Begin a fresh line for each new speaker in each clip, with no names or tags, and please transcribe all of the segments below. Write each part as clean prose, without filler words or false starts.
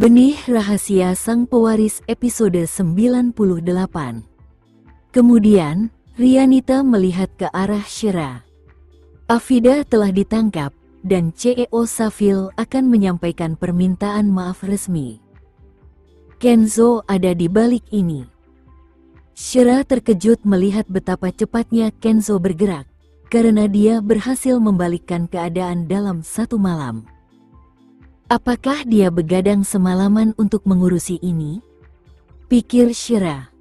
Benih Rahasia Sang Pewaris episode 98. Kemudian, Rianita melihat ke arah Shira. Afida telah ditangkap, dan CEO Safil akan menyampaikan permintaan maaf resmi. Kenzo ada di balik ini. Shira terkejut melihat betapa cepatnya Kenzo bergerak, karena dia berhasil membalikkan keadaan dalam satu malam. Apakah dia begadang semalaman untuk mengurusi ini? Pikir Shira.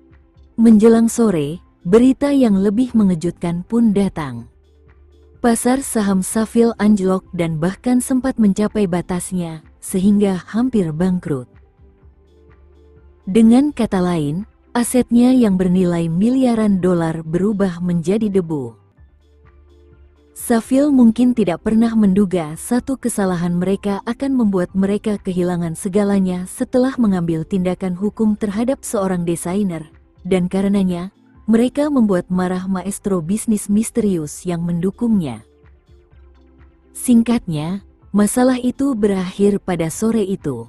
Menjelang sore, berita yang lebih mengejutkan pun datang. Pasar saham Safil anjlok dan bahkan sempat mencapai batasnya, sehingga hampir bangkrut. Dengan kata lain, asetnya yang bernilai miliaran dolar berubah menjadi debu. Safil mungkin tidak pernah menduga satu kesalahan mereka akan membuat mereka kehilangan segalanya setelah mengambil tindakan hukum terhadap seorang desainer, dan karenanya, mereka membuat marah maestro bisnis misterius yang mendukungnya. Singkatnya, masalah itu berakhir pada sore itu.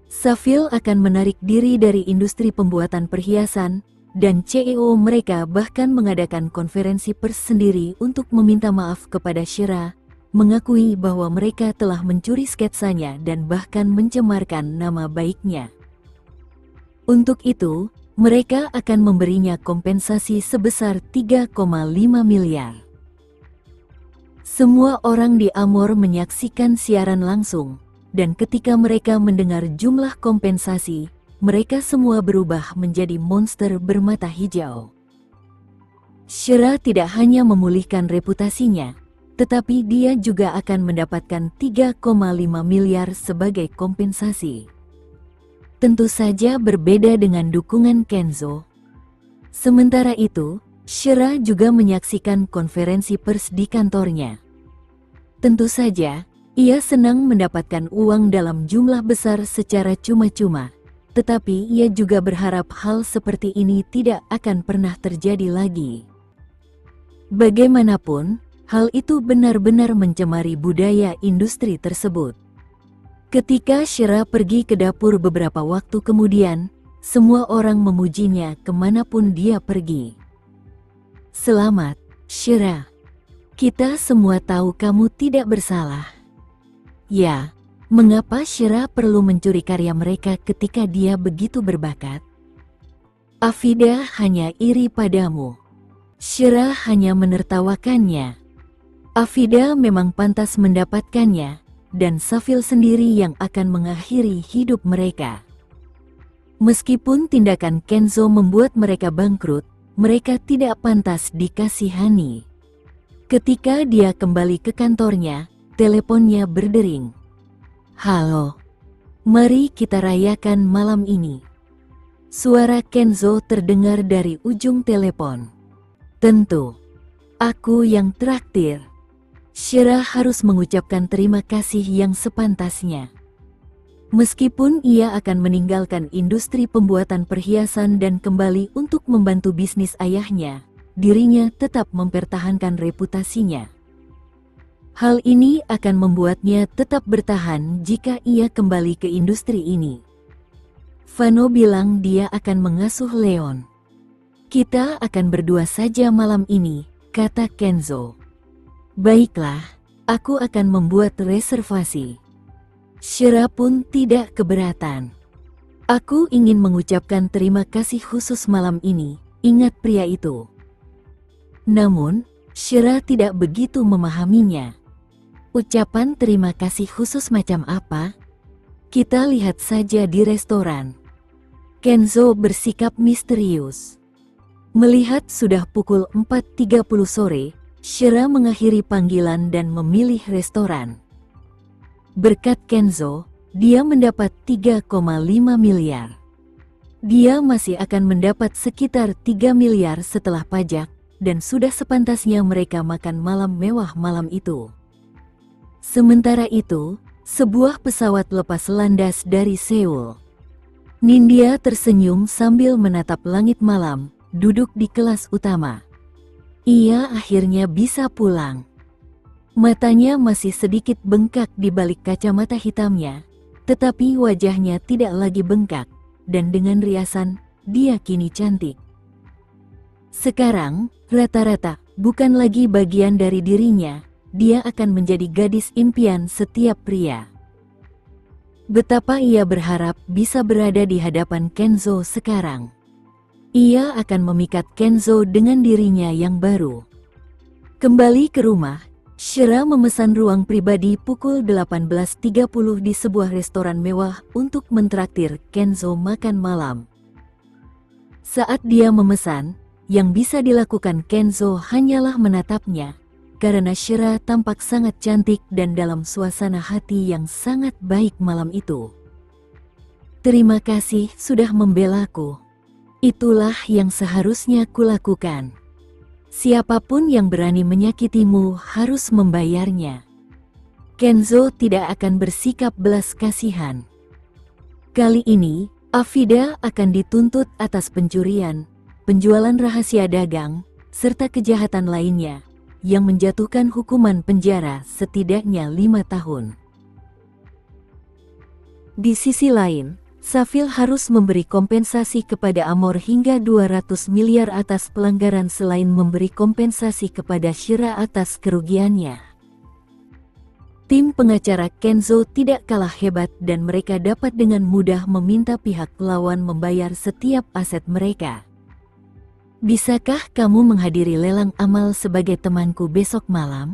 Safil akan menarik diri dari industri pembuatan perhiasan, dan CEO mereka bahkan mengadakan konferensi pers sendiri untuk meminta maaf kepada Shira, mengakui bahwa mereka telah mencuri sketsanya dan bahkan mencemarkan nama baiknya. Untuk itu, mereka akan memberinya kompensasi sebesar 3,5 miliar. Semua orang di Amor menyaksikan siaran langsung, dan ketika mereka mendengar jumlah kompensasi, mereka semua berubah menjadi monster bermata hijau. Shira tidak hanya memulihkan reputasinya, tetapi dia juga akan mendapatkan 3,5 miliar sebagai kompensasi. Tentu saja berbeda dengan dukungan Kenzo. Sementara itu, Shira juga menyaksikan konferensi pers di kantornya. Tentu saja, ia senang mendapatkan uang dalam jumlah besar secara cuma-cuma. Tetapi ia juga berharap hal seperti ini tidak akan pernah terjadi lagi. Bagaimanapun, hal itu benar-benar mencemari budaya industri tersebut. Ketika Shira pergi ke dapur beberapa waktu kemudian, semua orang memujinya kemanapun dia pergi. Selamat, Shira. Kita semua tahu kamu tidak bersalah. Ya. Mengapa Shira perlu mencuri karya mereka ketika dia begitu berbakat? Afida hanya iri padamu. Shira hanya menertawakannya. Afida memang pantas mendapatkannya, dan Safil sendiri yang akan mengakhiri hidup mereka. Meskipun tindakan Kenzo membuat mereka bangkrut, mereka tidak pantas dikasihani. Ketika dia kembali ke kantornya, teleponnya berdering. Halo, mari kita rayakan malam ini. Suara Kenzo terdengar dari ujung telepon. Tentu, aku yang traktir. Shira harus mengucapkan terima kasih yang sepantasnya. Meskipun ia akan meninggalkan industri pembuatan perhiasan dan kembali untuk membantu bisnis ayahnya, dirinya tetap mempertahankan reputasinya. Hal ini akan membuatnya tetap bertahan jika ia kembali ke industri ini. Vano bilang dia akan mengasuh Leon. Kita akan berdua saja malam ini, kata Kenzo. Baiklah, aku akan membuat reservasi. Shira pun tidak keberatan. Aku ingin mengucapkan terima kasih khusus malam ini, ingat pria itu. Namun, Shira tidak begitu memahaminya. Ucapan terima kasih khusus macam apa? Kita lihat saja di restoran. Kenzo bersikap misterius. Melihat sudah pukul 4.30 sore, Shira mengakhiri panggilan dan memilih restoran. Berkat Kenzo, dia mendapat 3,5 miliar. Dia masih akan mendapat sekitar 3 miliar setelah pajak, dan sudah sepantasnya mereka makan malam mewah malam itu. Sementara itu, sebuah pesawat lepas landas dari Seoul. Nindya tersenyum sambil menatap langit malam, duduk di kelas utama. Ia akhirnya bisa pulang. Matanya masih sedikit bengkak di balik kacamata hitamnya, tetapi wajahnya tidak lagi bengkak, dan dengan riasan, dia kini cantik. Sekarang, rata-rata, bukan lagi bagian dari dirinya, dia akan menjadi gadis impian setiap pria. Betapa ia berharap bisa berada di hadapan Kenzo sekarang. Ia akan memikat Kenzo dengan dirinya yang baru. Kembali ke rumah, Shira memesan ruang pribadi pukul 18.30 di sebuah restoran mewah untuk mentraktir Kenzo makan malam. Saat dia memesan, yang bisa dilakukan Kenzo hanyalah menatapnya, karena Shira tampak sangat cantik dan dalam suasana hati yang sangat baik malam itu. Terima kasih sudah membelaku. Itulah yang seharusnya kulakukan. Siapapun yang berani menyakitimu harus membayarnya. Kenzo tidak akan bersikap belas kasihan. Kali ini, Afida akan dituntut atas pencurian, penjualan rahasia dagang, serta kejahatan lainnya, yang menjatuhkan hukuman penjara setidaknya 5 tahun. Di sisi lain, Safil harus memberi kompensasi kepada Amor hingga 200 miliar atas pelanggaran selain memberi kompensasi kepada Shira atas kerugiannya. Tim pengacara Kenzo tidak kalah hebat dan mereka dapat dengan mudah meminta pihak lawan membayar setiap aset mereka. Bisakah kamu menghadiri lelang amal sebagai temanku besok malam?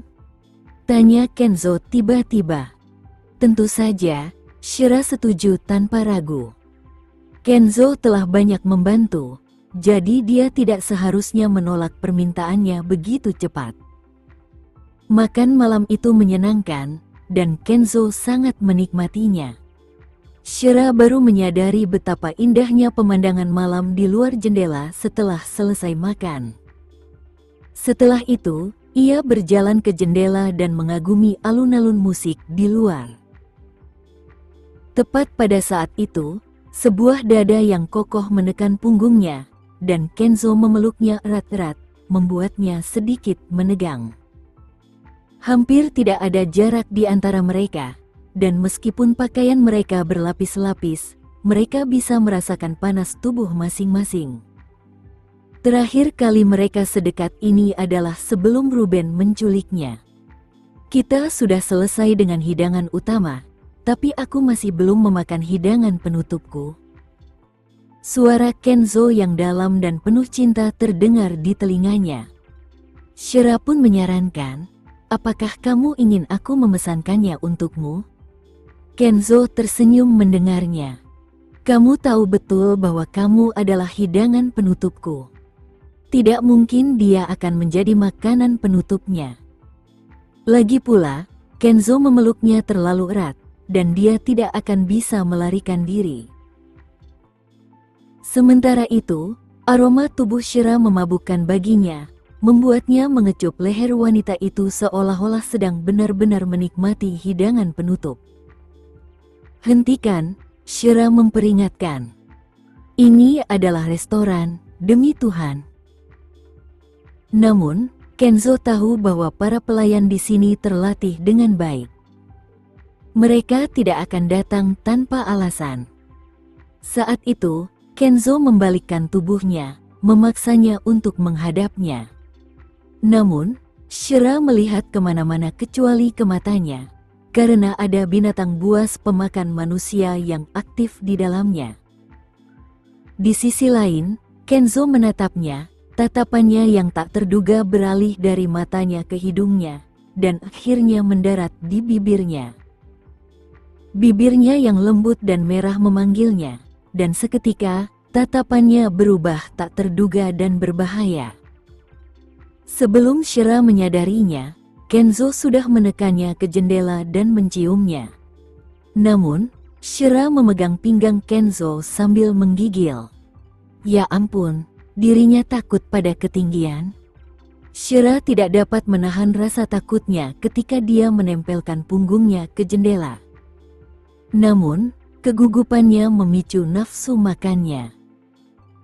Tanya Kenzo tiba-tiba. Tentu saja, Shira setuju tanpa ragu. Kenzo telah banyak membantu, jadi dia tidak seharusnya menolak permintaannya begitu cepat. Makan malam itu menyenangkan, dan Kenzo sangat menikmatinya. Shira baru menyadari betapa indahnya pemandangan malam di luar jendela setelah selesai makan. Setelah itu, ia berjalan ke jendela dan mengagumi alun-alun musik di luar. Tepat pada saat itu, sebuah dada yang kokoh menekan punggungnya, dan Kenzo memeluknya erat-erat, membuatnya sedikit menegang. Hampir tidak ada jarak di antara mereka, dan meskipun pakaian mereka berlapis-lapis, mereka bisa merasakan panas tubuh masing-masing. Terakhir kali mereka sedekat ini adalah sebelum Ruben menculiknya. Kita sudah selesai dengan hidangan utama, tapi aku masih belum memakan hidangan penutupku. Suara Kenzo yang dalam dan penuh cinta terdengar di telinganya. Shira pun menyarankan, apakah kamu ingin aku memesankannya untukmu? Kenzo tersenyum mendengarnya. Kamu tahu betul bahwa kamu adalah hidangan penutupku. Tidak mungkin dia akan menjadi makanan penutupnya. Lagi pula, Kenzo memeluknya terlalu erat, dan dia tidak akan bisa melarikan diri. Sementara itu, aroma tubuh Shira memabukkan baginya, membuatnya mengecup leher wanita itu seolah-olah sedang benar-benar menikmati hidangan penutup. Hentikan, Shira memperingatkan. Ini adalah restoran, demi Tuhan. Namun, Kenzo tahu bahwa para pelayan di sini terlatih dengan baik. Mereka tidak akan datang tanpa alasan. Saat itu, Kenzo membalikkan tubuhnya, memaksanya untuk menghadapnya. Namun, Shira melihat kemana-mana kecuali ke matanya, karena ada binatang buas pemakan manusia yang aktif di dalamnya. Di sisi lain, Kenzo menatapnya, tatapannya yang tak terduga beralih dari matanya ke hidungnya, dan akhirnya mendarat di bibirnya. Bibirnya yang lembut dan merah memanggilnya, dan seketika, tatapannya berubah tak terduga dan berbahaya. Sebelum Shira menyadarinya, Kenzo sudah menekannya ke jendela dan menciumnya. Namun, Shira memegang pinggang Kenzo sambil menggigil. Ya ampun, dirinya takut pada ketinggian. Shira tidak dapat menahan rasa takutnya ketika dia menempelkan punggungnya ke jendela. Namun, kegugupannya memicu nafsu makannya.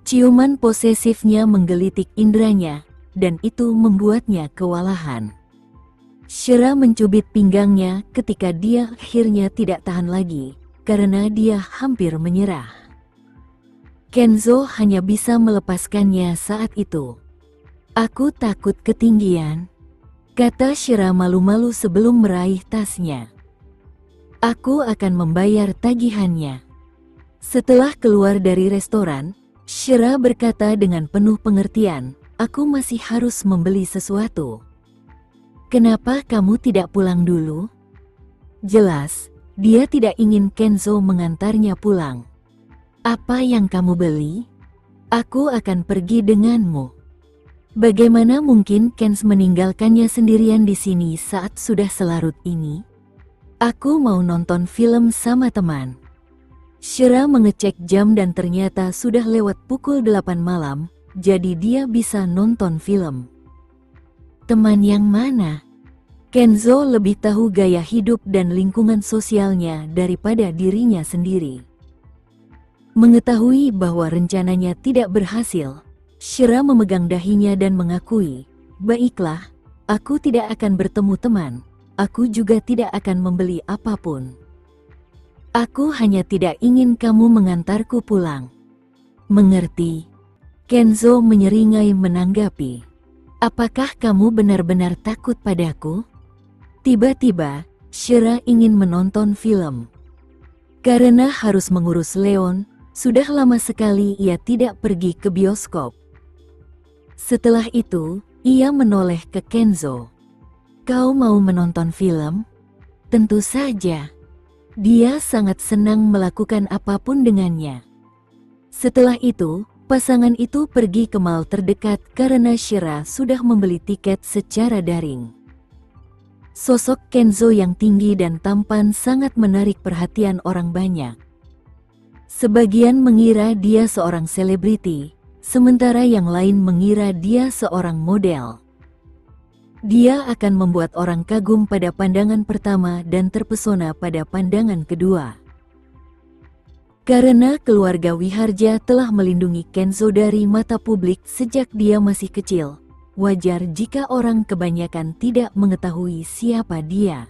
Ciuman posesifnya menggelitik indranya, dan itu membuatnya kewalahan. Shira mencubit pinggangnya ketika dia akhirnya tidak tahan lagi, karena dia hampir menyerah. Kenzo hanya bisa melepaskannya saat itu. "Aku takut ketinggian," kata Shira malu-malu sebelum meraih tasnya. "Aku akan membayar tagihannya." Setelah keluar dari restoran, Shira berkata dengan penuh pengertian, "Aku masih harus membeli sesuatu." "Kenapa kamu tidak pulang dulu?" Jelas, dia tidak ingin Kenzo mengantarnya pulang. "Apa yang kamu beli? Aku akan pergi denganmu." Bagaimana mungkin Kenz meninggalkannya sendirian di sini saat sudah selarut ini? "Aku mau nonton film sama teman." Shira mengecek jam dan ternyata sudah lewat pukul 8 malam, jadi dia bisa nonton film. Teman yang mana? Kenzo lebih tahu gaya hidup dan lingkungan sosialnya daripada dirinya sendiri. Mengetahui bahwa rencananya tidak berhasil, Shira memegang dahinya dan mengakui, "Baiklah, aku tidak akan bertemu teman, aku juga tidak akan membeli apapun. Aku hanya tidak ingin kamu mengantarku pulang." "Mengerti?" Kenzo menyeringai menanggapi. "Apakah kamu benar-benar takut padaku?" Tiba-tiba, Shira ingin menonton film. Karena harus mengurus Leon, sudah lama sekali ia tidak pergi ke bioskop. Setelah itu, ia menoleh ke Kenzo. "Kau mau menonton film?" "Tentu saja." Dia sangat senang melakukan apapun dengannya. Setelah itu, pasangan itu pergi ke mall terdekat karena Shira sudah membeli tiket secara daring. Sosok Kenzo yang tinggi dan tampan sangat menarik perhatian orang banyak. Sebagian mengira dia seorang selebriti, sementara yang lain mengira dia seorang model. Dia akan membuat orang kagum pada pandangan pertama dan terpesona pada pandangan kedua. Karena keluarga Wiharja telah melindungi Kenzo dari mata publik sejak dia masih kecil, wajar jika orang kebanyakan tidak mengetahui siapa dia.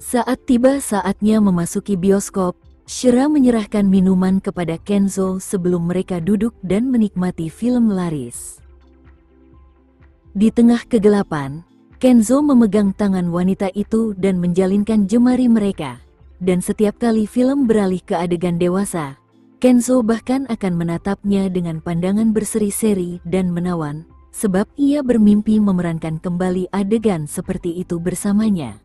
Saat tiba saatnya memasuki bioskop, Shira menyerahkan minuman kepada Kenzo sebelum mereka duduk dan menikmati film laris. Di tengah kegelapan, Kenzo memegang tangan wanita itu dan menjalinkan jemari mereka, dan setiap kali film beralih ke adegan dewasa, Kenzo bahkan akan menatapnya dengan pandangan berseri-seri dan menawan, sebab ia bermimpi memerankan kembali adegan seperti itu bersamanya.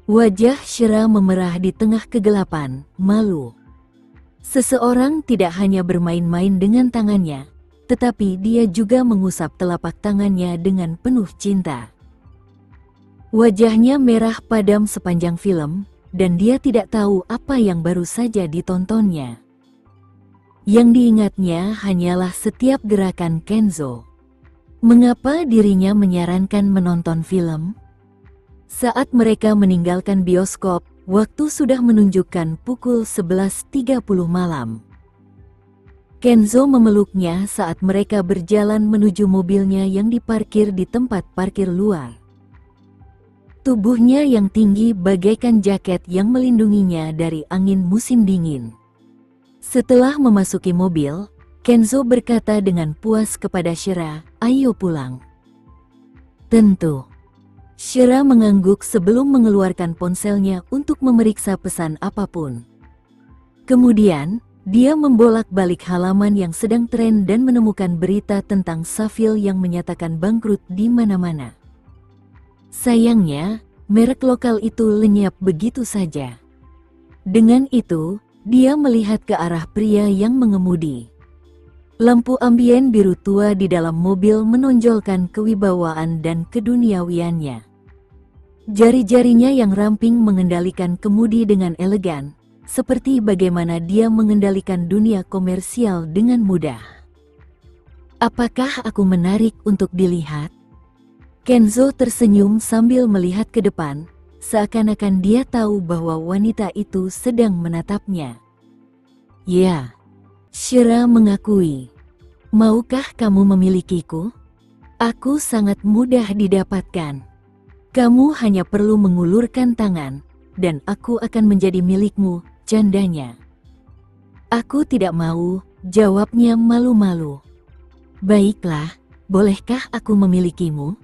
Wajah Shira memerah di tengah kegelapan, malu. Seseorang tidak hanya bermain-main dengan tangannya, tetapi dia juga mengusap telapak tangannya dengan penuh cinta. Wajahnya merah padam sepanjang film, dan dia tidak tahu apa yang baru saja ditontonnya. Yang diingatnya hanyalah setiap gerakan Kenzo. Mengapa dirinya menyarankan menonton film? Saat mereka meninggalkan bioskop, waktu sudah menunjukkan pukul 11.30 malam. Kenzo memeluknya saat mereka berjalan menuju mobilnya yang diparkir di tempat parkir luar. Tubuhnya yang tinggi bagaikan jaket yang melindunginya dari angin musim dingin. Setelah memasuki mobil, Kenzo berkata dengan puas kepada Shira, "Ayo pulang." "Tentu." Shira mengangguk sebelum mengeluarkan ponselnya untuk memeriksa pesan apapun. Kemudian, dia membolak-balik halaman yang sedang tren dan menemukan berita tentang Safil yang menyatakan bangkrut di mana-mana. Sayangnya, merek lokal itu lenyap begitu saja. Dengan itu, dia melihat ke arah pria yang mengemudi. Lampu ambien biru tua di dalam mobil menonjolkan kewibawaan dan keduniawiannya. Jari-jarinya yang ramping mengendalikan kemudi dengan elegan, seperti bagaimana dia mengendalikan dunia komersial dengan mudah. "Apakah aku menarik untuk dilihat?" Kenzo tersenyum sambil melihat ke depan, seakan-akan dia tahu bahwa wanita itu sedang menatapnya. "Ya." Shira mengakui. "Maukah kamu memilikiku? Aku sangat mudah didapatkan. Kamu hanya perlu mengulurkan tangan, dan aku akan menjadi milikmu, candanya. Aku tidak mau, jawabnya malu-malu. Baiklah, bolehkah aku memilikimu?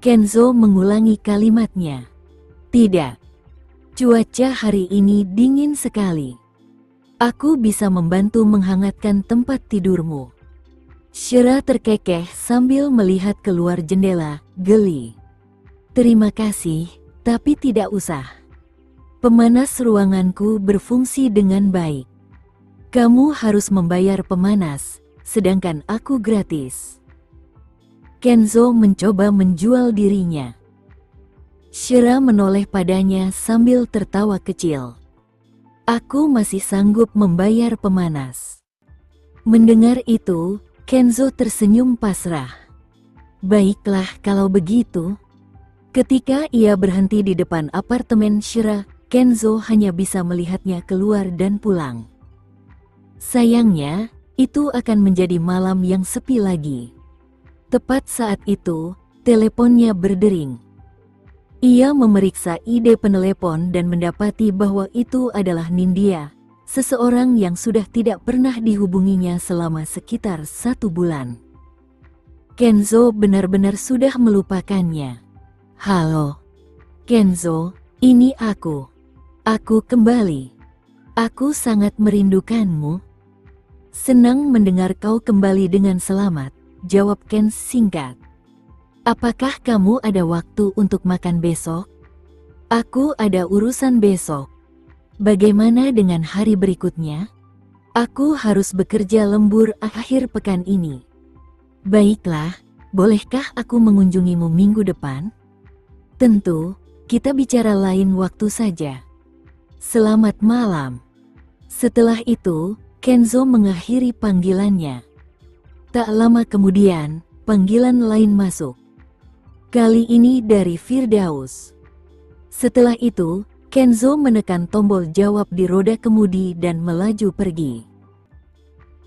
Kenzo mengulangi kalimatnya. Tidak. Cuaca hari ini dingin sekali. Aku bisa membantu menghangatkan tempat tidurmu. Shira terkekeh sambil melihat keluar jendela, geli. Terima kasih, tapi tidak usah. Pemanas ruanganku berfungsi dengan baik. Kamu harus membayar pemanas, sedangkan aku gratis. Kenzo mencoba menjual dirinya. Shira menoleh padanya sambil tertawa kecil. Aku masih sanggup membayar pemanas. Mendengar itu, Kenzo tersenyum pasrah. Baiklah kalau begitu. Ketika ia berhenti di depan apartemen Shira, Kenzo hanya bisa melihatnya keluar dan pulang. Sayangnya, itu akan menjadi malam yang sepi lagi. Tepat saat itu, teleponnya berdering. Ia memeriksa ID penelepon dan mendapati bahwa itu adalah Nindya, seseorang yang sudah tidak pernah dihubunginya selama sekitar 1 bulan. Kenzo benar-benar sudah melupakannya. Halo, Kenzo, ini aku. Aku kembali. Aku sangat merindukanmu. Senang mendengar kau kembali dengan selamat, jawab Ken singkat. Apakah kamu ada waktu untuk makan besok? Aku ada urusan besok. Bagaimana dengan hari berikutnya? Aku harus bekerja lembur akhir pekan ini. Baiklah, bolehkah aku mengunjungimu minggu depan? Tentu, kita bicara lain waktu saja. Selamat malam. Setelah itu, Kenzo mengakhiri panggilannya. Tak lama kemudian, panggilan lain masuk. Kali ini dari Firdaus. Setelah itu, Kenzo menekan tombol jawab di roda kemudi dan melaju pergi.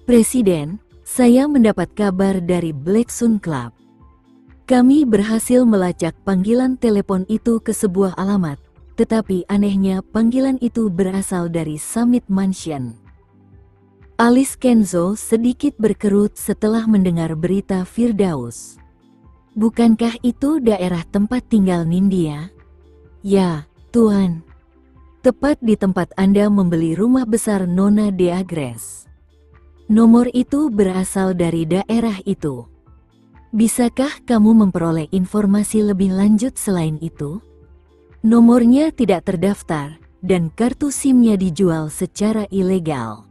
Presiden, saya mendapat kabar dari Black Sun Club. Kami berhasil melacak panggilan telepon itu ke sebuah alamat, tetapi anehnya panggilan itu berasal dari Summit Mansion. Alis Kenzo sedikit berkerut setelah mendengar berita Firdaus. Bukankah itu daerah tempat tinggal Nindya? Ya, Tuan. Tepat di tempat Anda membeli rumah besar Nona de Agres. Nomor itu berasal dari daerah itu. Bisakah kamu memperoleh informasi lebih lanjut selain itu? Nomornya tidak terdaftar, dan kartu SIM-nya dijual secara ilegal.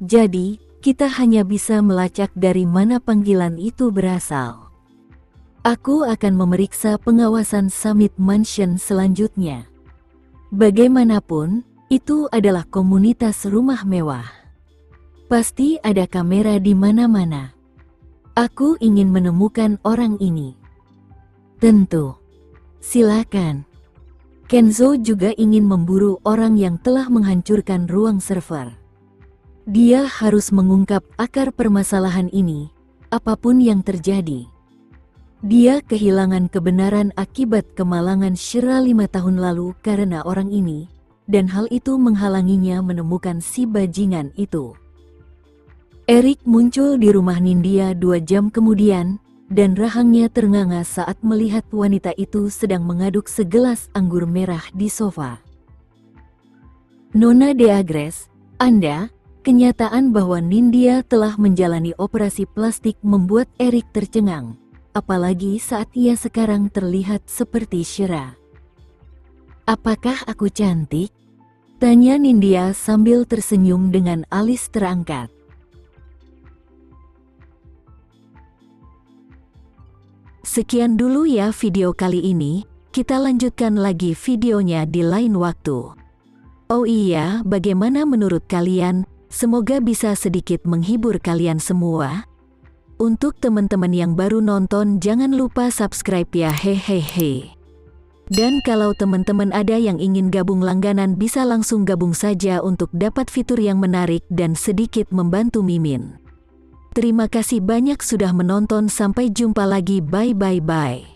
Jadi, kita hanya bisa melacak dari mana panggilan itu berasal. Aku akan memeriksa pengawasan Summit Mansion selanjutnya. Bagaimanapun, itu adalah komunitas rumah mewah. Pasti ada kamera di mana-mana. Aku ingin menemukan orang ini. Tentu. Silakan. Kenzo juga ingin memburu orang yang telah menghancurkan ruang server. Dia harus mengungkap akar permasalahan ini, apapun yang terjadi. Dia kehilangan kebenaran akibat kemalangan Shira 5 tahun lalu karena orang ini, dan hal itu menghalanginya menemukan si bajingan itu. Erik muncul di rumah Nindya 2 jam kemudian, dan rahangnya ternganga saat melihat wanita itu sedang mengaduk segelas anggur merah di sofa. Nona de Agres, Anda... Kenyataan bahwa Nindya telah menjalani operasi plastik membuat Erik tercengang, apalagi saat ia sekarang terlihat seperti Shira. Apakah aku cantik? Tanya Nindya sambil tersenyum dengan alis terangkat. Sekian dulu ya video kali ini, kita lanjutkan lagi videonya di lain waktu. Oh iya, bagaimana menurut kalian? Semoga bisa sedikit menghibur kalian semua. Untuk teman-teman yang baru nonton, jangan lupa subscribe ya, hehehe. Dan kalau teman-teman ada yang ingin gabung langganan, bisa langsung gabung saja untuk dapat fitur yang menarik dan sedikit membantu Mimin. Terima kasih banyak sudah menonton, sampai jumpa lagi, bye.